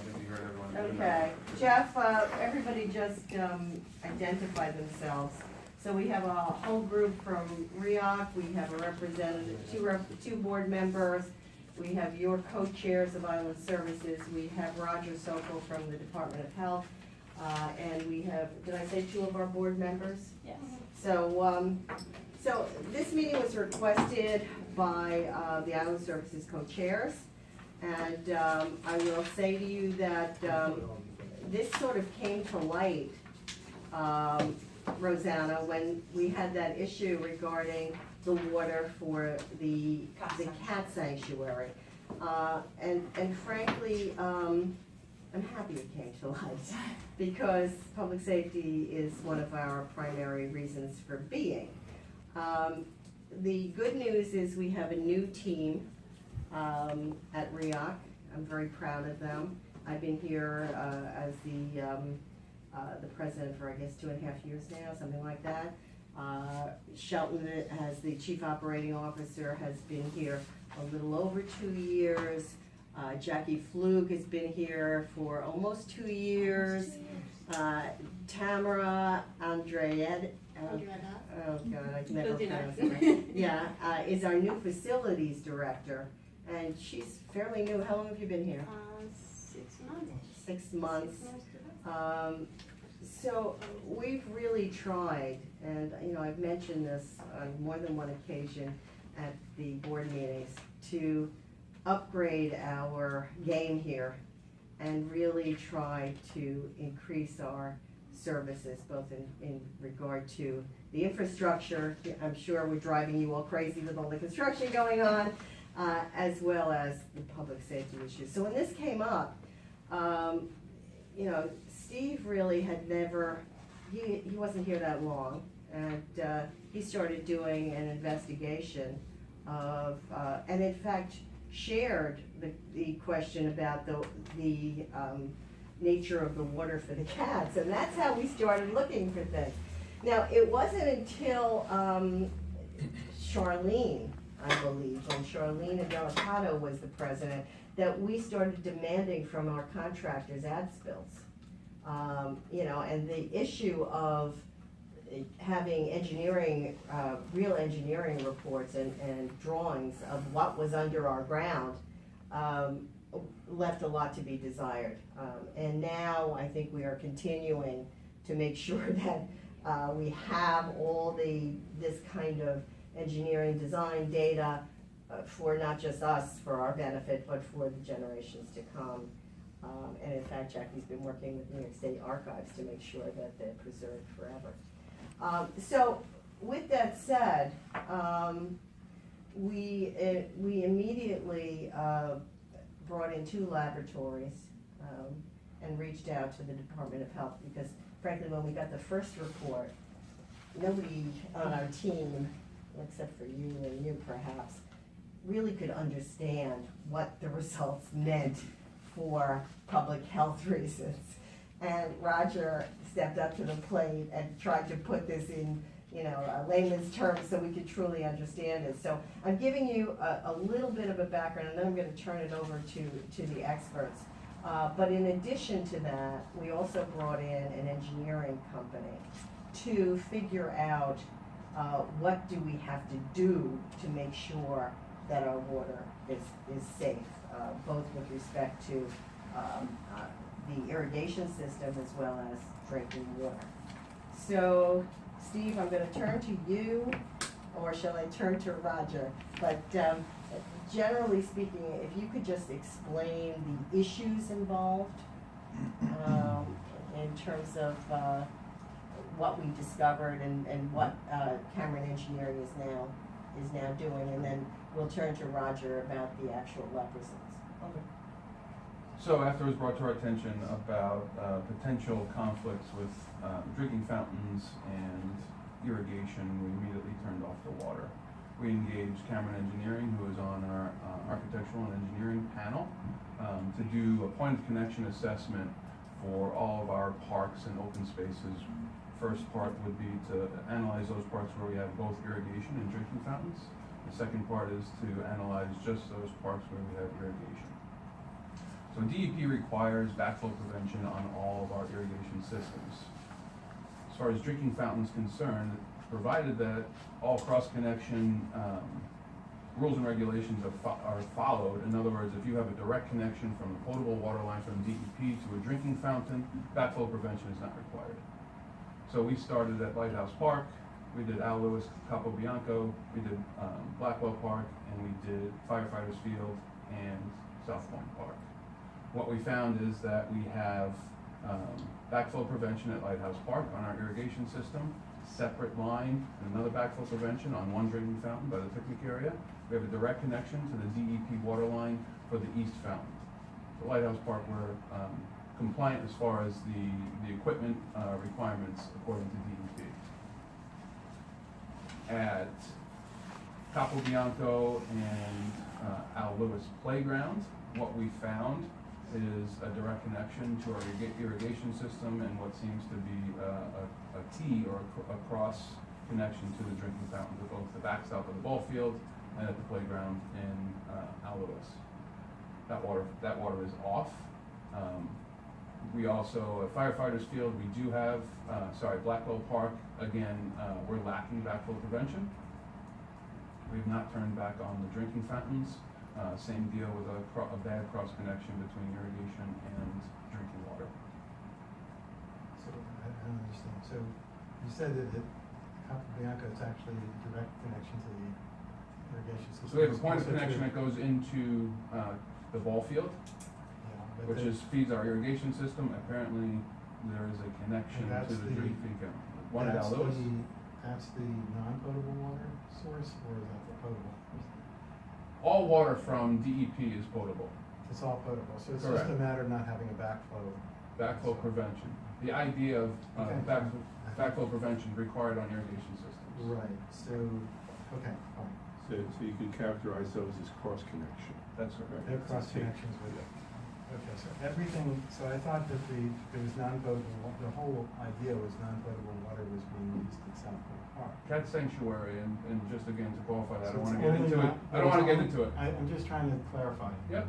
think you heard everyone. Okay, Jeff, everybody just identified themselves. So we have a whole group from RIOC, we have a representative, two board members, we have your co-chairs of Island Services, we have Roger Sokol from the Department of Health, and we have, did I say two of our board members? Yes. So, so this meeting was requested by the Island Services co-chairs, and I will say to you that this sort of came to light, Rosanna, when we had that issue regarding the water for the cat sanctuary. And frankly, I'm happy it came to light, because public safety is one of our primary reasons for being. The good news is we have a new team at RIOC. I'm very proud of them. I've been here as the president for, I guess, 2.5 years now, something like that. Shelton, as the chief operating officer, has been here a little over 2 years. Jackie Fluke has been here for almost 2 years. Tamara Andreetta, oh God, I can never pronounce it right. Yeah, is our new facilities director, and she's fairly new. How long have you been here? 6 months. 6 months. So we've really tried, and you know, I've mentioned this on more than one occasion at the board meetings, to upgrade our game here and really try to increase our services, both in regard to the infrastructure. I'm sure we're driving you all crazy with all the construction going on, as well as the public safety issues. So when this came up, you know, Steve really had never, he wasn't here that long, and he started doing an investigation of, and in fact shared the question about the nature of the water for the cats, and that's how we started looking for things. Now, it wasn't until Charlene, I believe, when Charlene Delicato was the president, that we started demanding from our contractors ad spills. You know, and the issue of having engineering, real engineering reports and drawings of what was under our ground left a lot to be desired. And now I think we are continuing to make sure that we have all this kind of engineering design data for not just us, for our benefit, but for the generations to come. And in fact, Jackie's been working with New York State Archives to make sure that they're preserved forever. So with that said, we immediately brought in 2 laboratories and reached out to the Department of Health, because frankly, when we got the first report, nobody on our team, except for you and you perhaps, really could understand what the results meant for public health reasons. And Roger stepped up to the plate and tried to put this in, you know, layman's terms so we could truly understand it. So I'm giving you a little bit of a background, and then I'm going to turn it over to the experts. But in addition to that, we also brought in an engineering company to figure out what do we have to do to make sure that our water is safe, both with respect to the irrigation system as well as drinking water. So, Steve, I'm going to turn to you, or shall I turn to Roger? But generally speaking, if you could just explain the issues involved in terms of what we discovered and what Cameron Engineering is now doing, and then we'll turn to Roger about the actual lab results. Okay. So after it was brought to our attention about potential conflicts with drinking fountains and irrigation, we immediately turned off the water. We engaged Cameron Engineering, who is on our architectural and engineering panel, to do a point of connection assessment for all of our parks and open spaces. First part would be to analyze those parts where we have both irrigation and drinking fountains. The second part is to analyze just those parks where we have irrigation. So DEP requires backflow prevention on all of our irrigation systems. As far as drinking fountains concerned, provided that all cross-connection rules and regulations are followed. In other words, if you have a direct connection from a potable water line from DEP to a drinking fountain, backflow prevention is not required. So we started at Lighthouse Park, we did Al Lewis, Capo Bianco, we did Blackwell Park, and we did Firefighters Field and South Point Park. What we found is that we have backflow prevention at Lighthouse Park on our irrigation system, separate line and another backflow prevention on one drinking fountain by the picnic area. We have a direct connection to the DEP water line for the east fountain. The Lighthouse Park, we're compliant as far as the equipment requirements according to DEP. At Capo Bianco and Al Lewis Playground, what we found is a direct connection to our irrigation system and what seems to be a T or a cross connection to the drinking fountain at both the backstop of the ball field and at the playground in Al Lewis. That water is off. We also, at Firefighters Field, we do have, Blackwell Park, again, we're lacking backflow prevention. We've not turned back on the drinking fountains. Same deal with a bad cross connection between irrigation and drinking water. So, I don't understand. So, you said that at Capo Bianco, it's actually a direct connection to the irrigation system. So we have a point of connection that goes into the ball field, which feeds our irrigation system. Apparently, there is a connection to the drinking fountain. One at Al Lewis. That's the non-potable water source, or is that the potable? All water from DEP is potable. It's all potable, so it's Correct. just a matter of not having a backflow. Backflow prevention. The idea of Okay. backflow prevention required on irrigation systems. Right, so, okay, fine. So you can characterize those as cross connection. That's correct. They're cross connections with it. Okay, so everything, so I thought that there was non-potable, the whole idea was non-potable water was being used at South Point Park. Cat sanctuary, and just again to qualify that, I So don't want to it's get only into it. not- I don't want to get into it. I'm just trying to clarify. Yep.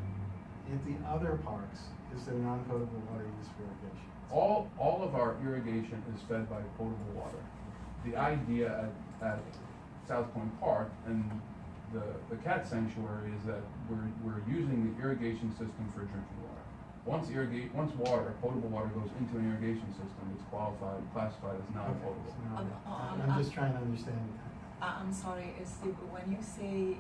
At the other parks, is there non-potable water used for irrigation? All of our irrigation is fed by potable water. The idea at South Point Park and the cat sanctuary is that we're using the irrigation system for drinking water. Once potable water goes into an irrigation system, it's classified as non-potable. Okay, so I'm just trying to understand. I'm sorry, Steve, when you say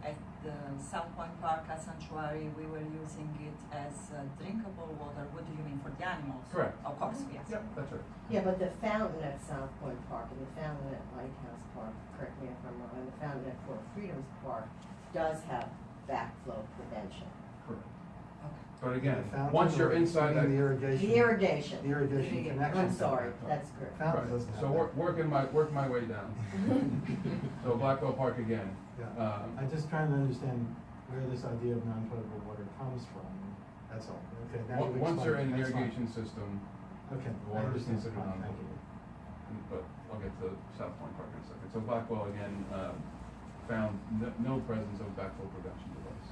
at the South Point Park Sanctuary, we were using it as drinkable water, what do you mean, for the animals? Correct. Of course, yes. Yep, that's right. Yeah, but the fountain at South Point Park and the fountain at Lighthouse Park, correct me if I'm wrong, and the fountain at Fort Freedoms Park does have backflow prevention. Correct. Okay. But again, The fountain, once you're or you inside mean that. The irrigation. The irrigation. The irrigation connection. I'm sorry, that's correct. Fountain Right. doesn't have So that. work my way down. So Blackwell Park again. Yeah, I'm just trying to understand where this idea of non-potable water comes from, that's all. Okay, now you Once you're in explained. the That's fine. irrigation system, Okay, the I water is understand. considered Fine, thank you. non-potable. But I'll get to South Point Park in a second. So Blackwell again, found no presence of backflow prevention device.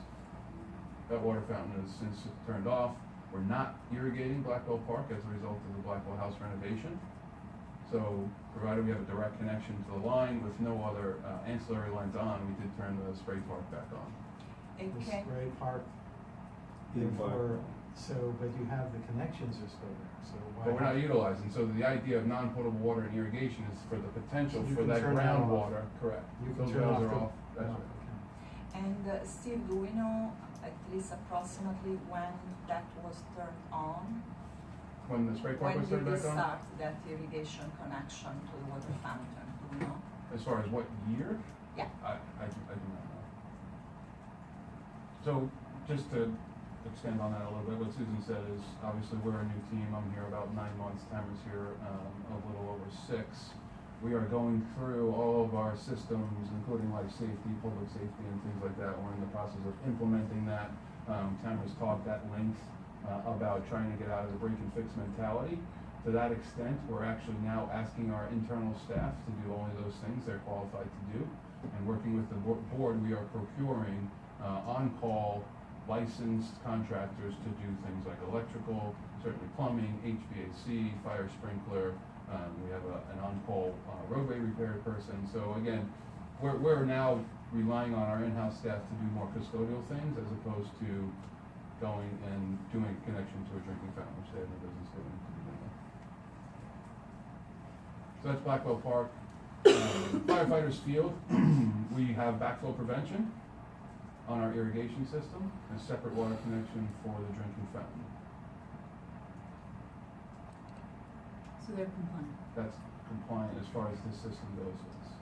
That water fountain is since turned off. We're not irrigating Blackwell Park as a result of the Blackwell House renovation. So provided we have a direct connection to the line with no other ancillary lines on, we did turn the spray park back on. And The can, spray park, In therefore, Blackwell. so, but you have the connections are still there, so why? But we're not utilizing, so the idea of non-potable water and irrigation is for the potential So you for can that turn that off. groundwater, correct. You can Those turn valves off are the- off, that's oh, right. okay. and Steve, do we know at least approximately when that was turned on? When the spray park When was did turned we back on? start that irrigation connection to the water fountain, do we know? As far as what year? Yeah. I do not know. So, just to extend on that a little bit, what Susan said is, obviously, we're a new team, I'm here about 9 months, Tamara's here, a little over 6. We are going through all of our systems, including life safety, public safety, and things like that, we're in the process of implementing that. Tamara's talked at length about trying to get out of the break and fix mentality. To that extent, we're actually now asking our internal staff to do only those things they're qualified to do. And working with the board, we are procuring on-call licensed contractors to do things like electrical, certainly plumbing, HVAC, fire sprinkler. We have an on-call roadway repair person. So again, we're now relying on our in-house staff to do more custodial things as opposed to going and doing a connection to a drinking fountain, which they have no business doing to begin with. So that's Blackwell Park. Firefighters Field, we have backflow prevention on our irrigation system, and a separate water connection for the drinking fountain. So they're compliant. That's compliant as far as this system goes. Yes.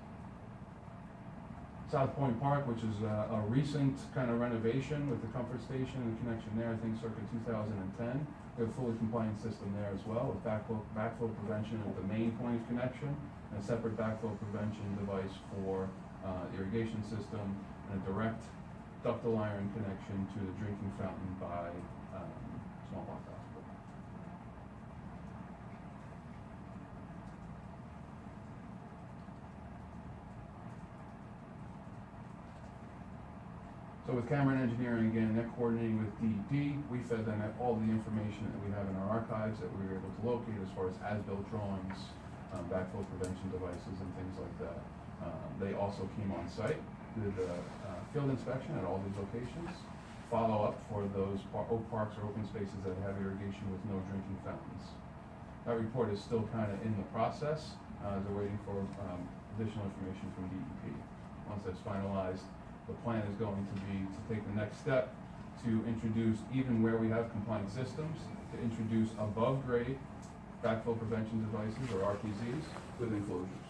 South Point Park, which is a recent kind of renovation with the comfort station and the connection there, I think circa 2010. We have a fully compliant system there as well with backflow prevention at the main point of connection, and a separate backflow prevention device for irrigation system, and a direct ductile iron connection to the drinking fountain by Smallpox Hospital. So with Cameron Engineering, again, they're coordinating with DEP. We fed them all the information that we have in our archives that we were able to locate as far as as-built drawings, backflow prevention devices and things like that. They also came on site, did a field inspection at all these locations, follow up for those oak parks or open spaces that have irrigation with no drinking fountains. That report is still kind of in the process. They're waiting for additional information from DEP. Once that's finalized, the plan is going to be to take the next step to introduce, even where we have compliant systems, to introduce above grade backflow prevention devices or RPZs with enclosures.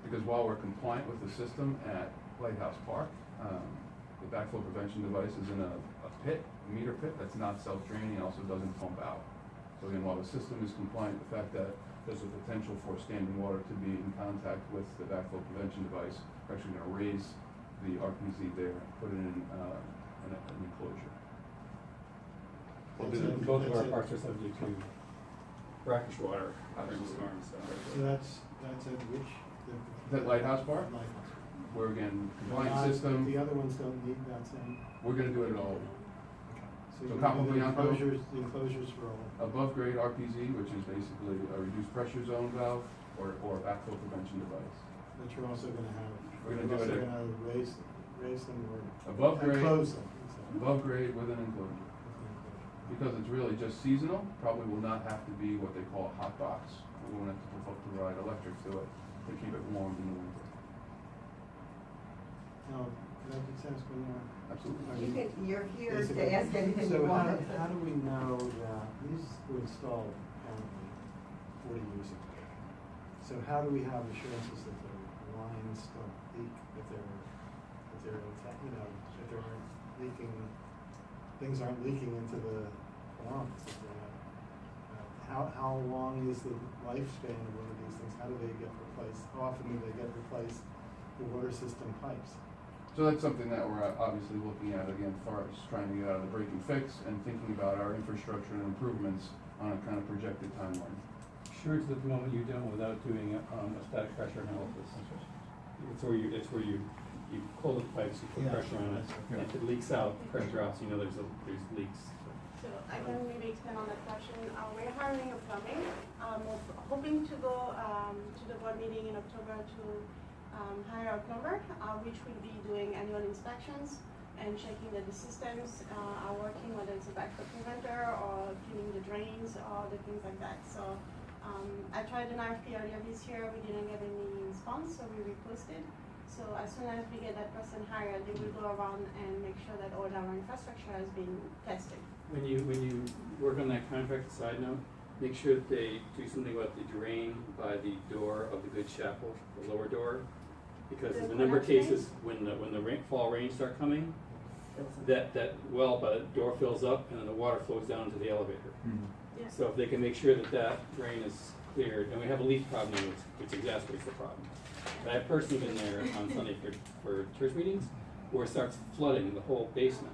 Because while we're compliant with the system at Lighthouse Park, the backflow prevention device is in a pit, a meter pit that's not self-draining and also doesn't pump out. So again, while the system is compliant, the fact that there's a potential for standing water to be in contact with the backflow prevention device, we're actually going to raise the RPZ there, put it in an enclosure. Both of our parks are subject to brackish water during storms. So that's at which? That Lighthouse Park, Lighthouse. where again, Not- compliant system, The other ones don't need that same? we're going to do it at all. So So you Capo do the Bianco? enclosures for all. Above grade RPZ, which is basically a reduced pressure zone valve or a backflow prevention device. But you're also gonna have, We're you're gonna do also it at- gonna raise them or. Above grade. Close them. Above grade with an enclosure. Because it's really just seasonal, probably will not have to be what they call a hot box. We won't have to provide electric to it to keep it warm in the winter. Now, can I just ask one more? Absolutely. You're here to Basically, ask anything you So want. how do we know that, these were installed apparently 40 years ago. So how do we have assurances that the lines don't leak, if they're you know, if they're leaking, things aren't leaking into the lawns? If how long is the lifespan of one of these things? How do they get replaced? How often do they get replaced, the water system pipes? So that's something that we're obviously looking at again, as far as trying to get out of the break and fix and thinking about our infrastructure and improvements on a kind of projected timeline. Assurance at the moment you don't without doing a static pressure analysis. It's where you close the pipes, you put pressure on it, and if it leaks out, pressure drops, you know there's leaks. So I can maybe expand on that question. We're hiring a plumbing. We're hoping to go to the board meeting in October to hire a plumber, which will be doing annual inspections and checking that the systems are working, whether it's a backflow preventer or cleaning the drains or the things like that. So I tried an RFP earlier this year. We didn't get any response, so we reposted. So as soon as we get that person hired, they will go around and make sure that all our infrastructure has been tested. When you work on that contract, side note, make sure that they do something about the drain by the door of the good chapel, the lower door. Because The there's a number of collapse cases when the fall rains start coming, that well by the door fills up and then the water flows down into the elevator. Yeah. So if they can make sure that that drain is cleared, and we have a leak problem now, which exacerbates the problem. But I've personally been there on Sunday for church meetings, where it starts flooding the whole basement.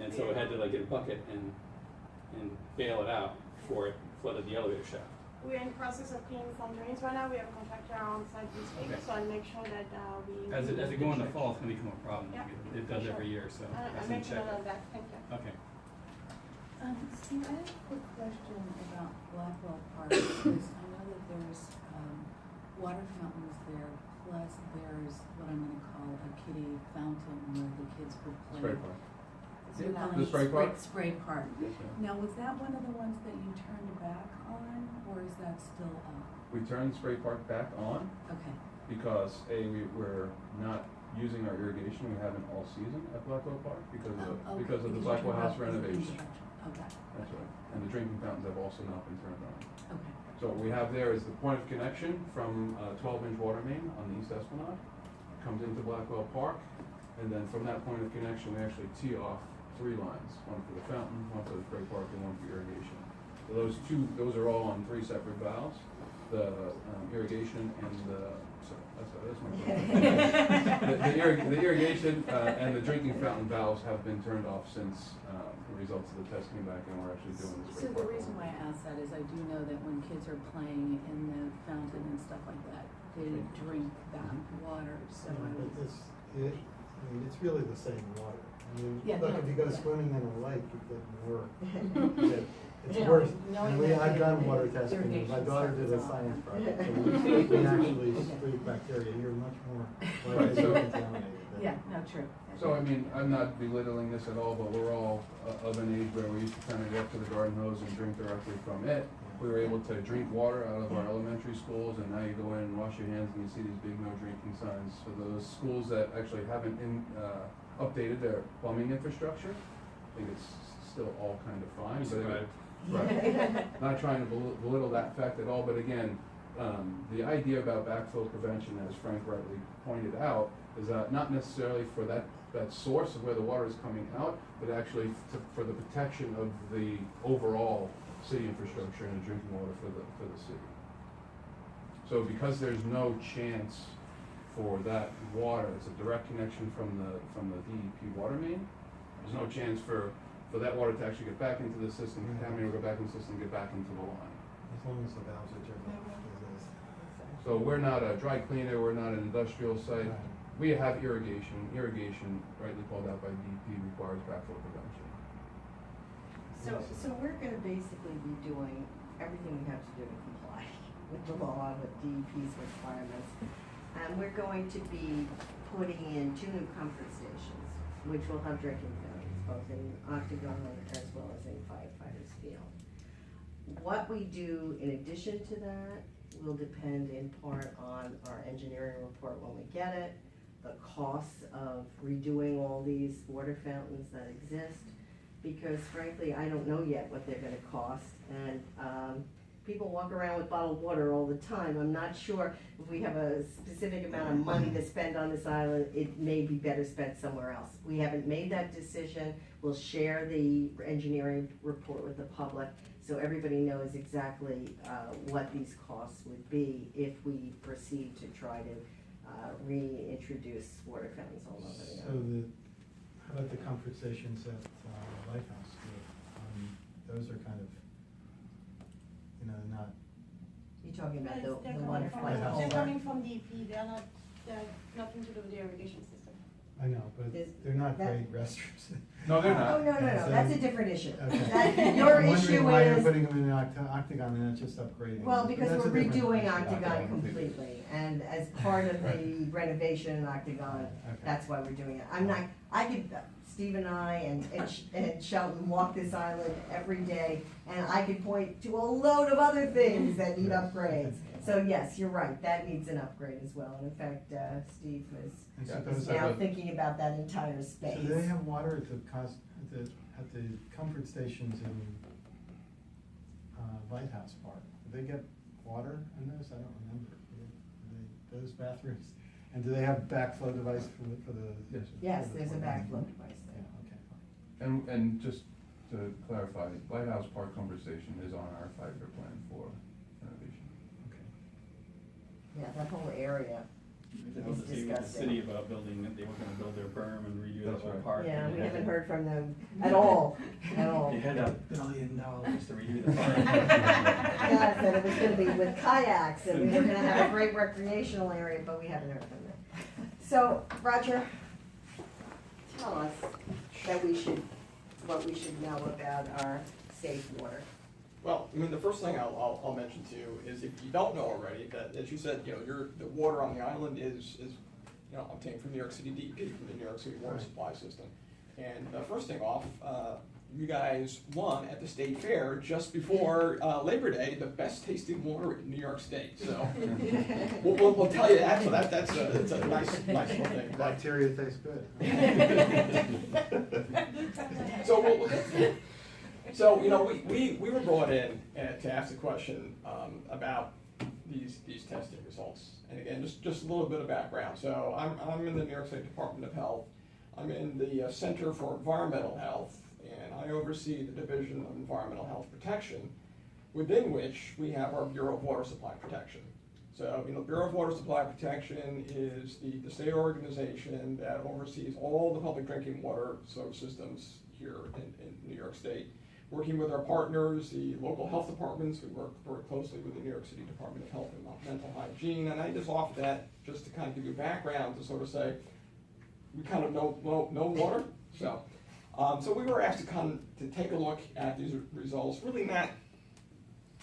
And so I had to like get a bucket and bail it out before it flooded the elevator shaft. We're in process of cleaning some drains right now. We have a contractor on site this week, Okay. so I'll make sure that we. As it go in the fall, it's gonna become a problem. Yeah, It does for every sure. year, so. I'll that's make gonna sure check of that. Thank you. it. Okay. Steve, I have a quick question about Blackwell Park, because I know that there's, water fountains there, plus there's what I'm gonna call a kiddie fountain where the kids would play. Spray park. You're The calling it spray park? Spray park. Yes, ma'am. Now, was that one of the ones that you turned back on, or is that still up? We turned Spray Park back on Okay, because we're not using our irrigation, we haven't all season at Blackwell Park because of, okay, because of the because Blackwell you're House up with the renovation. construction. Okay, That's right. And the drinking fountains have also not been turned on. okay. So what we have there is the point of connection from a 12-inch water main on the East Esplanade, comes into Blackwell Park, and then from that point of connection, we actually tee off 3 lines, one for the fountain, one for the spray park, and one for irrigation. So those are all on 3 separate valves, the irrigation and that's my the irrigation and the drinking fountain valves have been turned off since the results of the test came back, and we're actually doing the So spray the park. reason why I ask that is I do know that when kids are playing in the fountain and stuff like that, they drink that water, so I But was. it's really the same water. I mean, Yeah, look, no, if you go yeah. swimming in a lake, you get more, it's Yeah, worse. knowing And that I've the done water testing, and my irrigation daughter stuff did is a all science done. project, so we actually treat bacteria, you're much more Right, so- contaminated. than- Yeah, no, true. So, I mean, I'm not belittling this at all, but we're all of an age where we used to kind of go up to the garden hose and drink directly from it. We were able to drink water out of our elementary schools, and now you go in and wash your hands and you see these big no drinking signs. For those schools that actually haven't updated their plumbing infrastructure, I think it's still all kind of fine, but Survived. right. Not trying to belittle that fact at all, but again, the idea about backflow prevention, as Frank rightly pointed out, is not necessarily for that source of where the water is coming out, but actually for the protection of the overall city infrastructure and drinking water for the city. So because there's no chance for that water, it's a direct connection from the DEP water main, there's no chance for that water to actually get back into the system, contaminate, or go back in the system, get back into the line. As long as the valves are turned off, as is. So we're not a dry cleaner, we're not an industrial site. Right. We have irrigation. Irrigation, rightly called out by DEP, requires backflow prevention. So we're gonna basically be doing everything we have to do to comply with the law, with DEP's requirements. And we're going to be putting in 2 new comfort stations, which will have drinking fountains, both in Octagon as well as in Firefighters Field. What we do in addition to that will depend in part on our engineering report when we get it, the costs of redoing all these water fountains that exist, because frankly, I don't know yet what they're gonna cost, and, people walk around with bottled water all the time. I'm not sure if we have a specific amount of money to spend on this island, it may be better spent somewhere else. We haven't made that decision. We'll share the engineering report with the public, so everybody knows exactly, what these costs would be if we proceed to try to, reintroduce water fountains all over the So island. how about the comfort stations at Lighthouse? Those are kind of, not, You're talking about They're the coming water from- fountains. They're coming from DEP, they're nothing to do with the irrigation system. I know, but Is they're not that- great restrooms. No, they're Oh, not. no, So- that's a different issue. Okay. That- Your I'm issue wondering why you're is, putting them in the Octagon and not just upgrading. well, them. because That's a we're different redoing issue. Octagon completely, and as part of the renovation in Octagon, Okay. that's why we're doing it. I'm not, Steve and I and Shelton walk this island every day, and I could point to a load of other things that need upgrades. So yes, you're right, that needs an upgrade as well, and in fact, Steve And so Yeah, those is are now the- thinking about that entire So space. do they have water at the comfort stations in Lighthouse Park? Do they get water in those? I don't remember. Those bathrooms? And do they have backflow device for the? Yes, sir. Yes, there's a backflow device Yeah, there. okay, fine. And just to clarify, Lighthouse Park Conversation is on our 5-year plan for renovation. Okay. Yeah, that whole area. They held It's the city with the disgusting. city about building, they were gonna build their berm and redo That's the whole right. park. Yeah, and we they haven't had- heard from them at all, at all. You had $1 billion to redo the park. Yes, and it was gonna be with kayaks, and we were gonna have a great recreational area, but we haven't heard from them. So, Roger, tell us that what we should know about our safe water. Well, I mean, the first thing I'll mention to you is, if you don't know already, that, as you said, the water on the island is obtained from New York City DEP, from the New York City water supply system. And first thing off, you guys won at the state fair just before Labor Day, the best tasting water in New York State. So we'll tell you that. So that's a nice little thing. Bacteria tastes good. So we were brought in to ask the question about these testing results. And again, just a little bit of background. So I'm in the New York State Department of Health. I'm in the Center for Environmental Health, and I oversee the Division of Environmental Health Protection, within which we have our Bureau of Water Supply Protection. So, Bureau of Water Supply Protection is the state organization that oversees all the public drinking water systems here in New York State. Working with our partners, the local health departments, we work very closely with the New York City Department of Health and Mental Hygiene, and I just offer that just to kind of give you background to sort of say, we kind of know water. So we were asked to take a look at these results, really not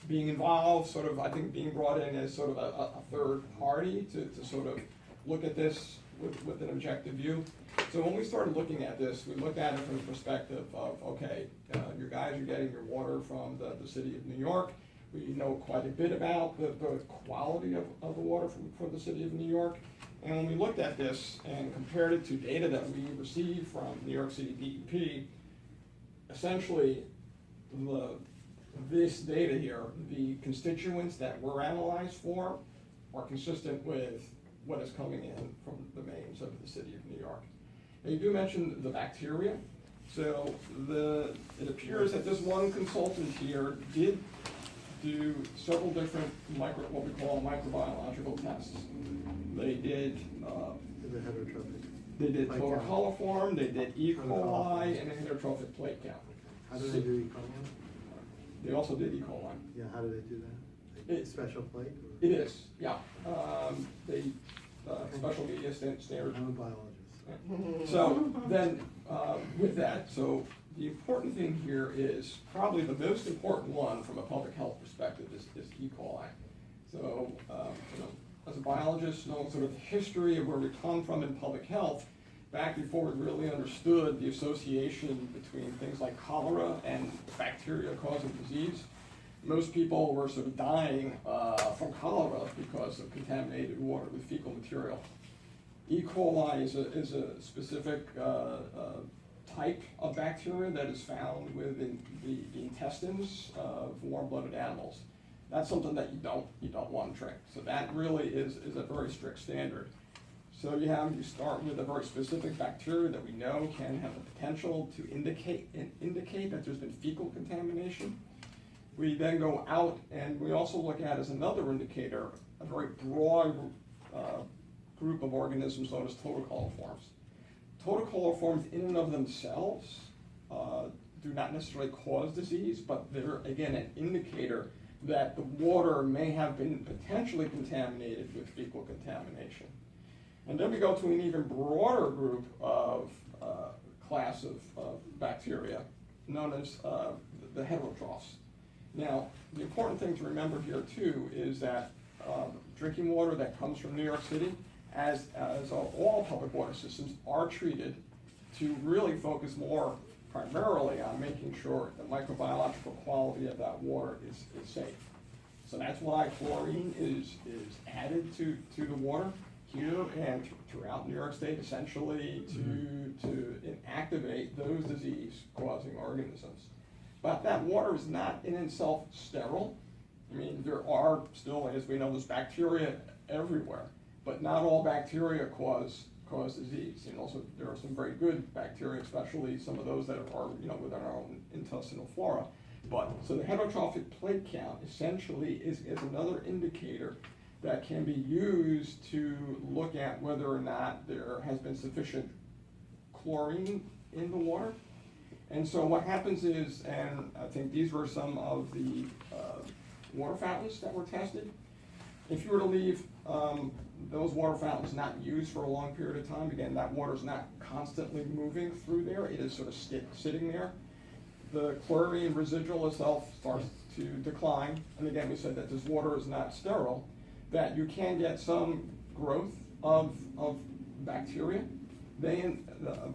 being involved, sort of, I think, being brought in as sort of a third party to sort of look at this with an objective view. So when we started looking at this, we looked at it from the perspective of, okay, you guys are getting your water from the city of New York. We know quite a bit about the quality of the water for the city of New York. And when we looked at this and compared it to data that we received from New York City DEP, essentially this data here, the constituents that were analyzed for, are consistent with what is coming in from the mains of the city of New York. Now, you do mention the bacteria. So it appears that this one consultant here did do several different what we call microbiological tests. They did The heterotrophic. they did Plate total count. coliform, they did E. coli, and a heterotrophic plate count. How do they do E. coli? They also did E. coli. Yeah, how do they do that? It- Special plate? Or? It is, yeah. They special media standards. I'm a biologist. So then, with that, so the important thing here is probably the most important one from a public health perspective is E. coli. So, as a biologist, knowing sort of the history of where we come from in public health, back before we really understood the association between things like cholera and bacteria causing disease, most people were sort of dying from cholera because of contaminated water with fecal material. E. coli is a specific type of bacteria that is found within the intestines of warm-blooded animals. That's something that you don't want to drink. So that really is a very strict standard. So you start with a very specific bacteria that we know can have the potential to indicate that there's been fecal contamination. We then go out and we also look at as another indicator a very broad group of organisms known as totocoliforms. Totocoliforms in and of themselves do not necessarily cause disease, but they're again an indicator that the water may have been potentially contaminated with fecal contamination. And then we go to an even broader group of class of bacteria known as the heterotrophs. Now, the important thing to remember here too is that drinking water that comes from New York City, as all public water systems, are treated to really focus more primarily on making sure the microbiological quality of that water is safe. So that's why chlorine is added to the water here and throughout New York State, essentially to inactivate those disease-causing organisms. But that water is not in itself sterile. I mean, there are still, as we know, there's bacteria everywhere, but not all bacteria cause disease. So there are some very good bacteria, especially some of those that are within our own intestinal flora. But so the heterotrophic plate count essentially is another indicator that can be used to look at whether or not there has been sufficient chlorine in the water. And so what happens is, and I think these were some of the water fountains that were tested. If you were to leave those water fountains not used for a long period of time, again, that water's not constantly moving through there, it is sort of sitting there. The chlorine residual itself starts to decline, and again, we said that this water is not sterile, that you can get some growth of bacteria. They,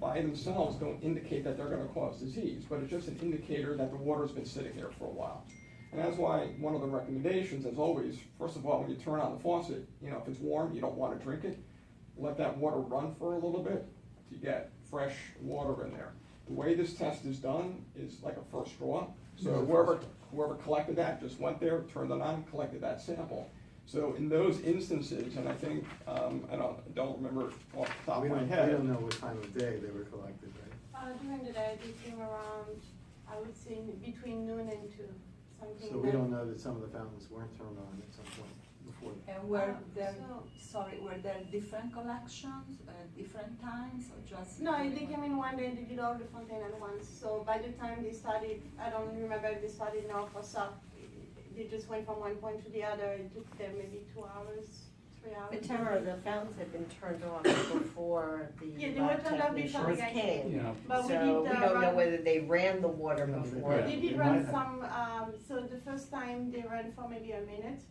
by themselves, don't indicate that they're gonna cause disease, but it's just an indicator that the water's been sitting there for a while. And that's why one of the recommendations, as always, first of all, when you turn on the faucet, you know, if it's warm, you don't wanna drink it, let that water run for a little bit to get fresh water in there. The way this test is done is like a first draw. So whoever collected that just went there, turned it on, collected that sample. So in those instances, and I think, I don't remember off the top of my head. We don't know what time of day they were collected, right? During the day, they came around, I would say between noon and 2, something. So we don't know that some of the fountains weren't turned on at some point before. And were there, so- were there different collections, different times, or just? No, they came in one day, they did all the fountain at once. So by the time they started, I don't remember if they started north or south. They just went from one point to the other. It took them maybe 2 hours, 3 hours. But Tamara, the fountains had been turned off before the Yeah, they were turned off before technicians the guy came. Yeah. But we So did, we don't know run- whether they ran the water No, they before. didn't. They They did might run have. some, so the first time they ran for maybe a minute,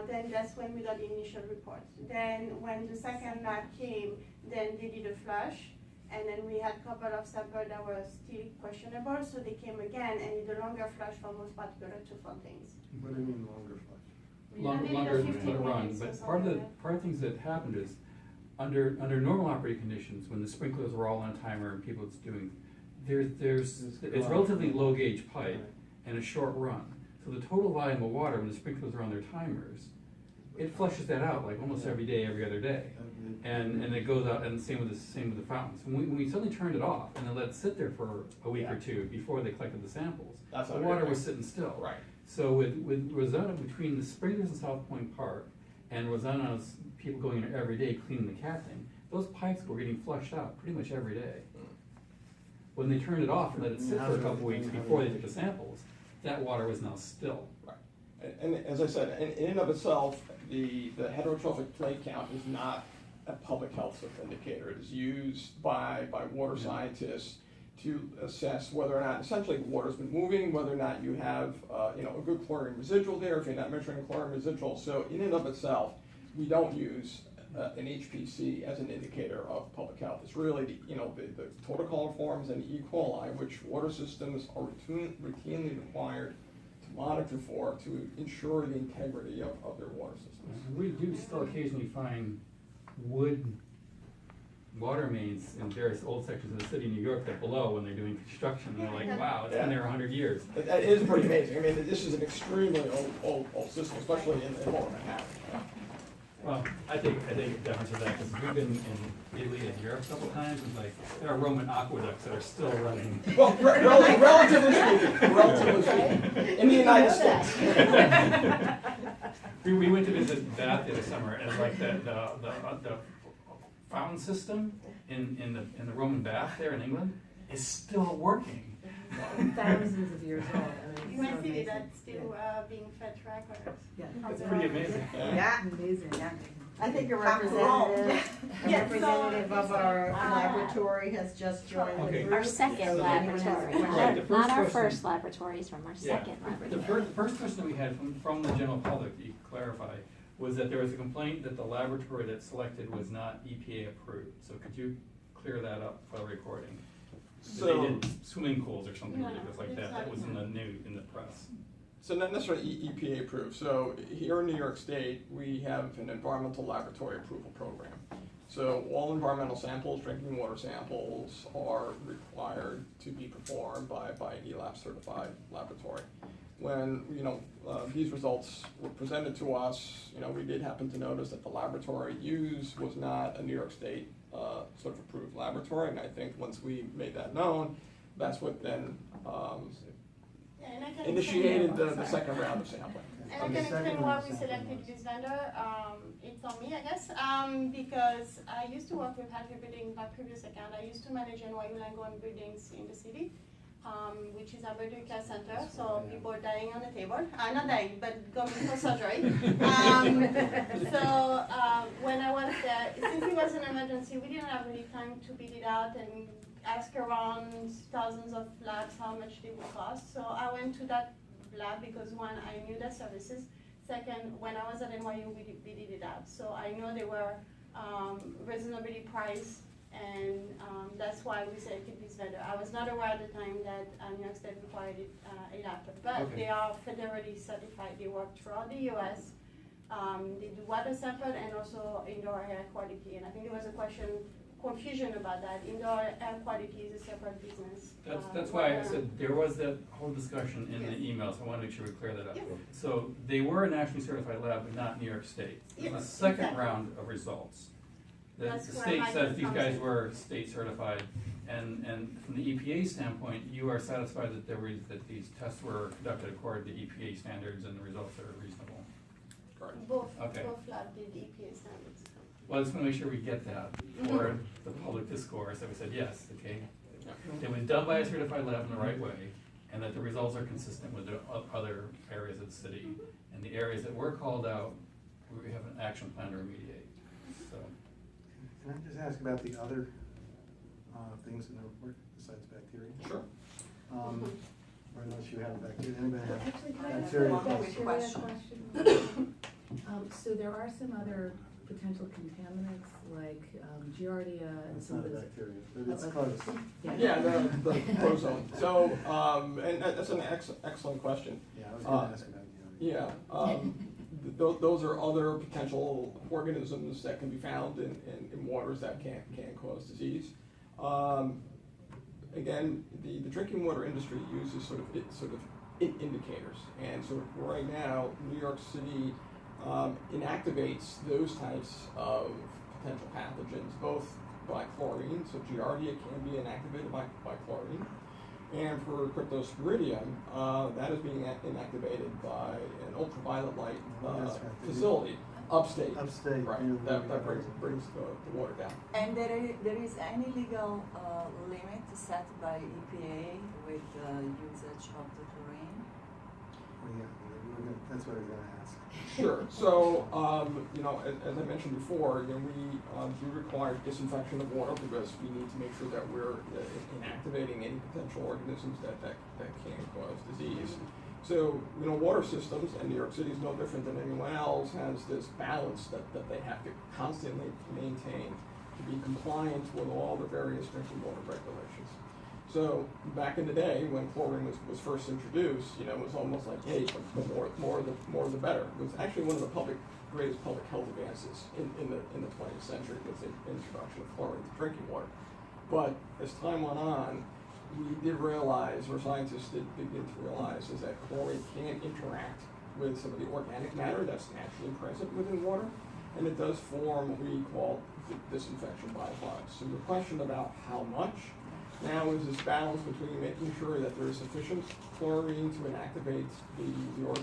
then that's when we got the initial report. Then when the second lab came, then they did a flush, and then we had a couple of samples that were still questionable, so they came again and did a longer flush for most particular 2 fountains. What do you mean longer flush? Longer 15 run, minutes or but part of something like the things that happened is, under normal operating conditions, when the sprinklers were all on a timer and people was doing, it's relatively low gauge pipe Right. and a short run. So the total volume of water, when the sprinklers are on their timers, it flushes that out like almost every day, every other day. And it goes out, and same with the fountains. When we suddenly turned it off and then let it sit there for a week or Yeah. 2 before they collected the samples, That's the not water good. was sitting still. Right. So with Rosanna, between the sprinklers in South Point Park and Rosanna's people going in every day cleaning the cat thing, those pipes were getting flushed out pretty much every day. When they turned it off and let it sit for a couple weeks before they took the samples, that water was now still. Right. And as I said, in and of itself, the heterotrophic plate count is not a public health indicator. It is used by water scientists to assess whether or not, essentially, the water's been moving, whether or not you have, a good chlorine residual there, if you're not measuring chlorine residual. So in and of itself, we don't use an HPC as an indicator of public health. It's really the total coliforms and E. coli, which water systems are routinely required to monitor for to ensure the integrity of their water systems. We do still occasionally find wood water mains in various old sections of the city of New York that blow when they're doing construction, and they're like, wow, it's been there 100 years. It is pretty amazing. I mean, this is an extremely old system, especially in Lower Manhattan. Well, I think it demonstrates that, because we've been in Italy and Europe a couple times, and like, there are Roman aqueducts that are still running. Well, relatively speaking, in the United States. We went to visit Bath the other summer, and like the fountain system in the Roman bath there in England is still working. Thousands of years old. I mean, You might it's so see amazing. that's still being fed records. Yeah. from It's the pretty Romans. amazing. Yeah, Amazing, yeah. I think a After representative, a Yeah, so- representative of our laboratory has just joined the Okay. group. Our second So anyone has a laboratory, question? Right, the not first our question- first laboratories, from our second The laboratory. first question that we had from the general public, you clarify, was that there was a complaint that the laboratory that selected was not EPA approved. So could you clear that up for the recording? That they So, did swimming pools or something No, ridiculous like it's that, not. that was in the press. so not necessarily EPA approved. So here in New York State, we have an environmental laboratory approval program. So all environmental samples, drinking water samples, are required to be performed by an ELAB certified laboratory. When, these results were presented to us, we did happen to notice that the laboratory used was not a New York State sort of approved laboratory, and I think once we made that known, that's what then Yeah, and I can initiated explain- the second round of sampling. And I can explain why we selected this vendor. It's on me, I guess, because I used to work with Healthy Building, my previous account. I used to manage NYU Langone buildings in the city. which is a emergency care center, so people are dying on the table, not dying, but going for surgery. When I was there, since it was an emergency, we didn't have really time to beat it out and ask around thousands of labs how much they would cost. So I went to that lab because one, I knew the services. Second, when I was at NYU, we beat it out. So I know they were reasonably priced, and that's why we selected this vendor. I was not aware at the time that New York State required a laptop, but Okay. they are federally certified. They work throughout the US. They do water sample and also indoor air quality. And I think there was a confusion about that. Indoor air quality is a separate business. That's why I water- said there was that whole discussion in the Yes. email, so I wanna make sure we clear that up. Yes. So they were a nationally certified lab, but not New York State. Yes, The second exactly. round of results, the That's where state my says these guys confusion- were state certified, and from the EPA standpoint, you are satisfied that these tests were conducted according to EPA standards and the results are reasonable. Correct. Both Okay. lab did EPA standards. Well, I just wanna make sure we get that for the public discourse, that we said, yes, okay. It was done by a certified lab in the right way, and that the results are consistent with the other areas of the city. And the areas that were called out, we have an action plan to remediate, so. Can I just ask about the other things in the report besides bacteria? Sure. Or unless you have bacteria, anybody have Actually, can I ask bacteria a questions? question? So there are some other potential contaminants like Giardia and It's some not a of those. bacteria, but it's Oh, close. Yeah, the ozone. So, and that's an excellent question. Yeah, I was gonna ask about you. Yeah, those are other potential organisms that can be found in waters that can cause disease. Again, the drinking water industry uses sort of indicators, and so right now, New York City inactivates those types of potential pathogens, both by chlorine, so Giardia can be inactivated by chlorine, and for Cryptosporidium, that is being inactivated by an ultraviolet light That's right. facility upstate. Upstate. Right, near that the- brings the water down. And there is any legal limit set by EPA with the usage of the chlorine? Oh, yeah, that's what I was gonna ask. Sure. So, as I mentioned before, we do require disinfection of water because we need to make sure that we're inactivating any potential organisms that can cause disease. So, water systems, and New York City is no different than anyone else, has this balance that they have to constantly maintain to be compliant with all the various drinking water regulations. So back in the day, when chlorine was first introduced, it was almost like, hey, the more the better. It was actually one of the greatest public health advances in the 20th century, was the introduction of chlorine to drinking water. But as time went on, we did realize, or scientists did begin to realize, is that chlorine can interact with some of the organic matter that's naturally present within water, and it does form what we call disinfection byproducts. So the question about how much now is this balance between making sure that there is sufficient chlorine to inactivate the